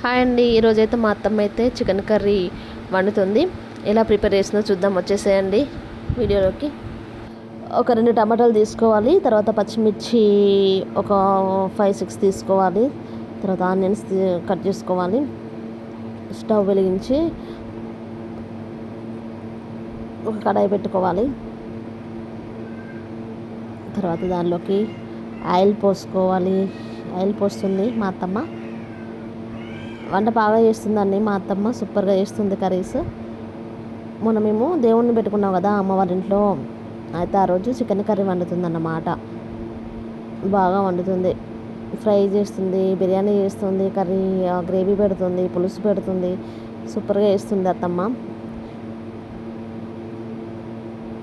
Hi అండి. ఈరోజైతే మా అత్తమ్మ అయితే చికెన్ కర్రీ వండుతుంది. ఎలా ప్రిపేర్ చేసిందో చూద్దాం, వచ్చేసేయండి వీడియోలోకి. ఒక 2 టమాటాలు తీసుకోవాలి. తర్వాత పచ్చిమిర్చి ఒక 5-6 తీసుకోవాలి. తర్వాత ఆనియన్స్ కట్ చేసుకోవాలి. స్టవ్ వెలిగించి ఒక కడాయి పెట్టుకోవాలి. తర్వాత దానిలోకి ఆయిల్ పోసుకోవాలి. ఆయిల్ పోస్తుంది మా అత్తమ్మ. వంట బాగా చేస్తుందండి మా అత్తమ్మ, సూపర్గా చేస్తుంది కర్రీస్. మొన్న మేము దేవుణ్ణి పెట్టుకున్నాం కదా అమ్మ వాళ్ళ ఇంట్లో, అయితే ఆ రోజు చికెన్ కర్రీ వండుతుందన్నమాట. బాగా వండుతుంది, ఫ్రై చేస్తుంది, బిర్యానీ చేస్తుంది, కర్రీ గ్రేవీ పెడుతుంది, పులుసు పెడుతుంది, సూపర్గా చేస్తుంది అత్తమ్మ.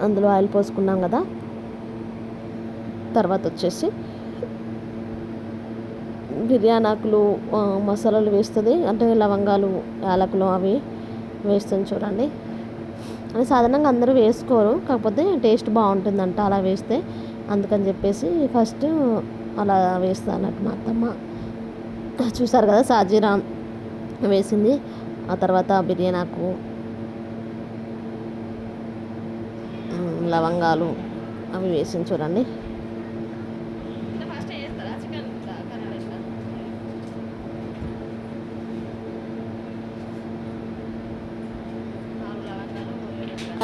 అందులో ఆయిల్ పోసుకున్నాం కదా. తర్వాత వచ్చేసి బిర్యానీ ఆకులు, మసాలాలు వేస్తుంది, అంటే లవంగాలు, యాలకులు అవి వేస్తుంది చూడండి. అని సాధారణంగా అందరూ వేసుకోరు, కాకపోతే టేస్ట్ బాగుంటుందంట అలా వేస్తే, అందుకని చెప్పేసి ఫస్ట్ అలా వేస్తా అన్నట్టు మా అత్తమ్మ. చూసారు కదా, సాజీరా వేసింది, ఆ తర్వాత బిర్యానీ ఆకు, లవంగాలు అవి వేసింది చూడండి.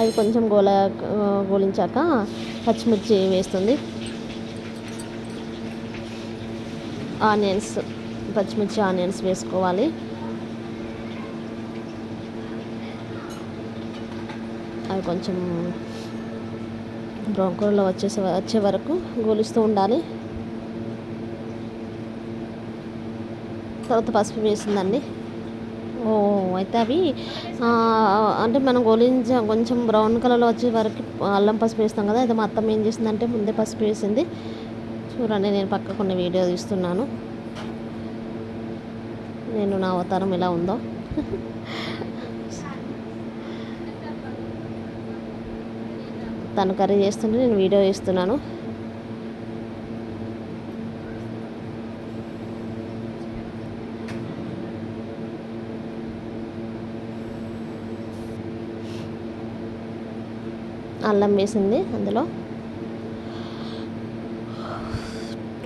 అవి కొంచెం గోలించాక పచ్చిమిర్చి వేస్తుంది. పచ్చిమిర్చి ఆనియన్స్ వేసుకోవాలి. అవి కొంచెం బ్రౌన్ కలర్లో వచ్చే వరకు గోలిస్తూ ఉండాలి. తర్వాత పసుపు వేసిందండి. అయితే అవి అంటే మనం కొంచెం బ్రౌన్ కలర్లో వచ్చే వరకు అల్లం పసుపు వేస్తాం కదా. అయితే మా అత్తమ్మ ఏం చేసిందంటే ముందే పసుపు వేసింది చూడండి. నేను పక్క కొన్ని వీడియో తీస్తున్నాను, నేను నా అవతారం ఎలా ఉందో. తను కర్రీ చేస్తుంటే నేను వీడియో తీస్తున్నాను. అల్లం వేసింది, అందులో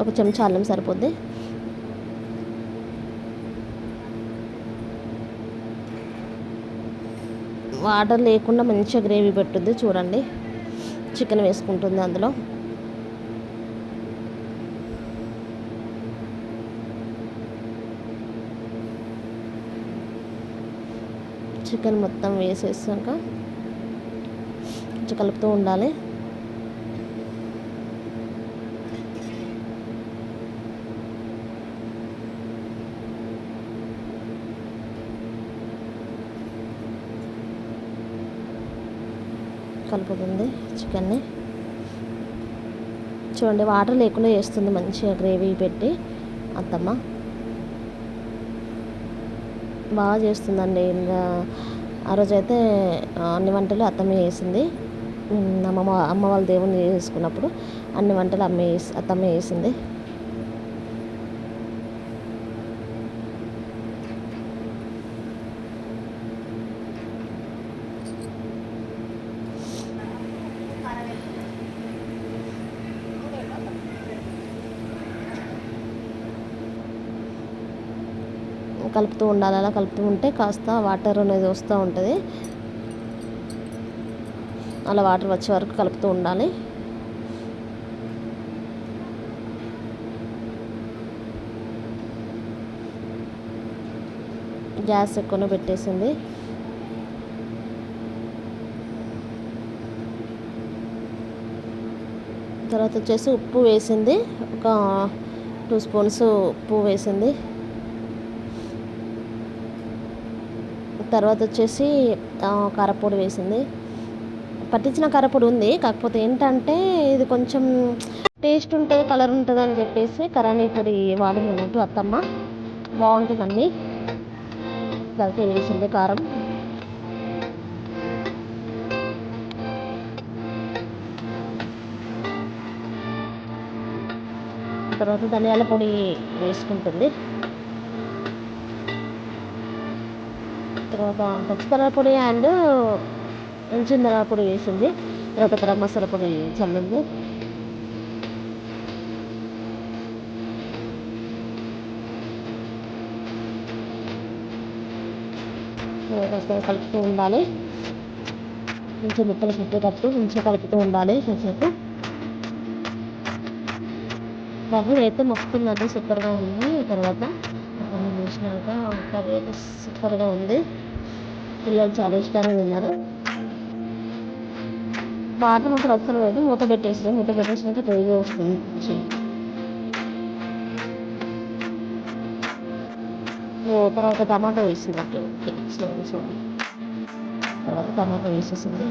ఒక చెంచా అల్లం సరిపోద్ది. వాటర్ లేకుండా మంచిగా గ్రేవీ పెట్టుద్ది చూడండి. చికెన్ వేసుకుంటుంది అందులో. చికెన్ మొత్తం వేసేసాక కలుపుతూ ఉండాలి. కలుపుతుంది చికెన్ని చూడండి. వాటర్ లేకుండా చేస్తుంది మంచిగా గ్రేవీ పెట్టి అత్తమ్మ. బాగా చేస్తుందండి. ఆ రోజైతే అన్ని వంటలు అత్తమ్మ చేసింది. అమ్మ వాళ్ళ దేవుని చేసుకున్నప్పుడు అన్ని వంటలు అత్తమ్మ చేసింది. కలుపుతూ ఉండాలి. అలా కలుపుతూ ఉంటే కాస్త వాటర్ అనేది వస్తూ ఉంటుంది. అలా వాటర్ వచ్చే వరకు కలుపుతూ ఉండాలి. గ్యాస్ ఎక్కువనే పెట్టేసింది. తర్వాత వచ్చేసి ఉప్పు వేసింది, ఒక 2 స్పూన్స్ ఉప్పు వేసింది. తర్వాత వచ్చేసి కారపొడి వేసింది. పట్టించిన కారపొడి ఉంది, కాకపోతే ఏంటంటే ఇది కొంచెం టేస్ట్ ఉంటుంది, కలర్ ఉంటుంది అని చెప్పేసి కరానీ పొడి వాడినట్టు అత్తమ్మ. బాగుంటుందండి. కలిపి వేసింది కారం. తర్వాత ధనియాల పొడి వేసుకుంటుంది. తర్వాత పచ్చిమిరపకాయ పొడి అండ్ ఎంచిన పొడి వేసింది. తర్వాత గరం మసాలా పొడి చల్లింది. కలుపుతూ ఉండాలి. కొంచెం ముక్కలు పెట్టేటప్పుడు మంచిగా కలుపుతూ ఉండాలి కాసేపు. కర్రీ అయితే మస్తుందండి, సూపర్గా ఉంది. తర్వాత అన్నీ వేసినాక కర్రీ అయితే సూపర్గా ఉంది. పిల్లలు చాలా ఇష్టంగా తిన్నారు. వాటర్ మాత్రం అస్సలు లేదు, మూత పెట్టేసినాక డ్రైగా వస్తుంది. తర్వాత టమాటో వేసింది అట్లా తర్వాత టమాటో వేసేసింది.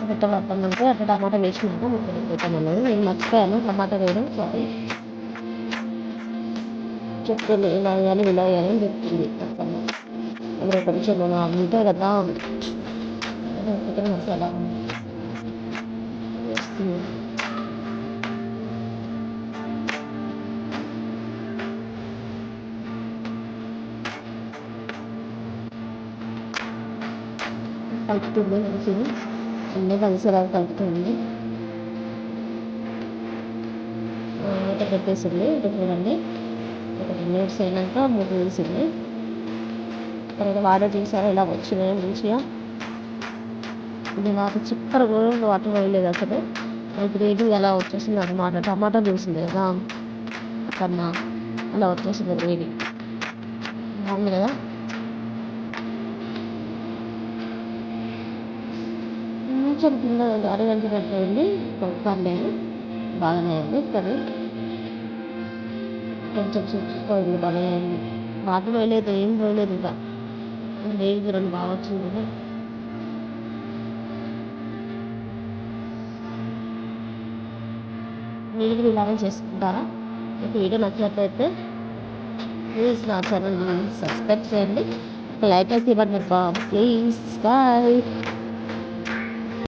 పెట్టమంటే అట్లా టమాటా వేసినాక పెట్టమన్నది. నేను మర్చిపోయాను టమాటా వేయడం, సారీ. చెప్తుంది ఇలా వేయాలి ఇలా వేయాలి అని చెప్తుంది. అందులో కొంచెం ఉంటాయి కదా మసాలా వేస్తుంది. కలుపుతుంది మంచిగా, అన్నీ కలిసేలా కలుపుతుంది. మూత పెట్టేసింది. చూడండి, ఒక 2 మినిట్స్ అయినాక మూత వేసింది. తర్వాత వాటర్ తీసారా ఇలా వచ్చినాయి మంచిగా. ఇది నాకు చిక్కర కూడా వాటర్ వేయలేదు అసలు, గ్రేవీ ఎలా వచ్చేసింది అనమాట. టమాటా చూసింది కదా కన్నా అలా వచ్చేసింది గ్రేవీ. బాగుంది కదా. కొంచెం కింద అరగంటినట్టు ఉంది, పర్లేదు బాగానే ఉంది కర్రీ. కొంచెం చూసుకోండి, బాగానే ఉంది. వాటర్ వేయలేదు, ఏం వేయలేదు, ఇంకా గ్రేవీ రెండు బాగా వచ్చింది కదా. మీరు కూడా ఇలానే చేసుకుంటారా? మీకు వీడియో నచ్చినట్లయితే ప్లీజ్ నా ఛానల్ సబ్స్క్రైబ్ చేయండి, లైక్ అయితే ఇవ్వండి ప్లీజ్. బాయ్.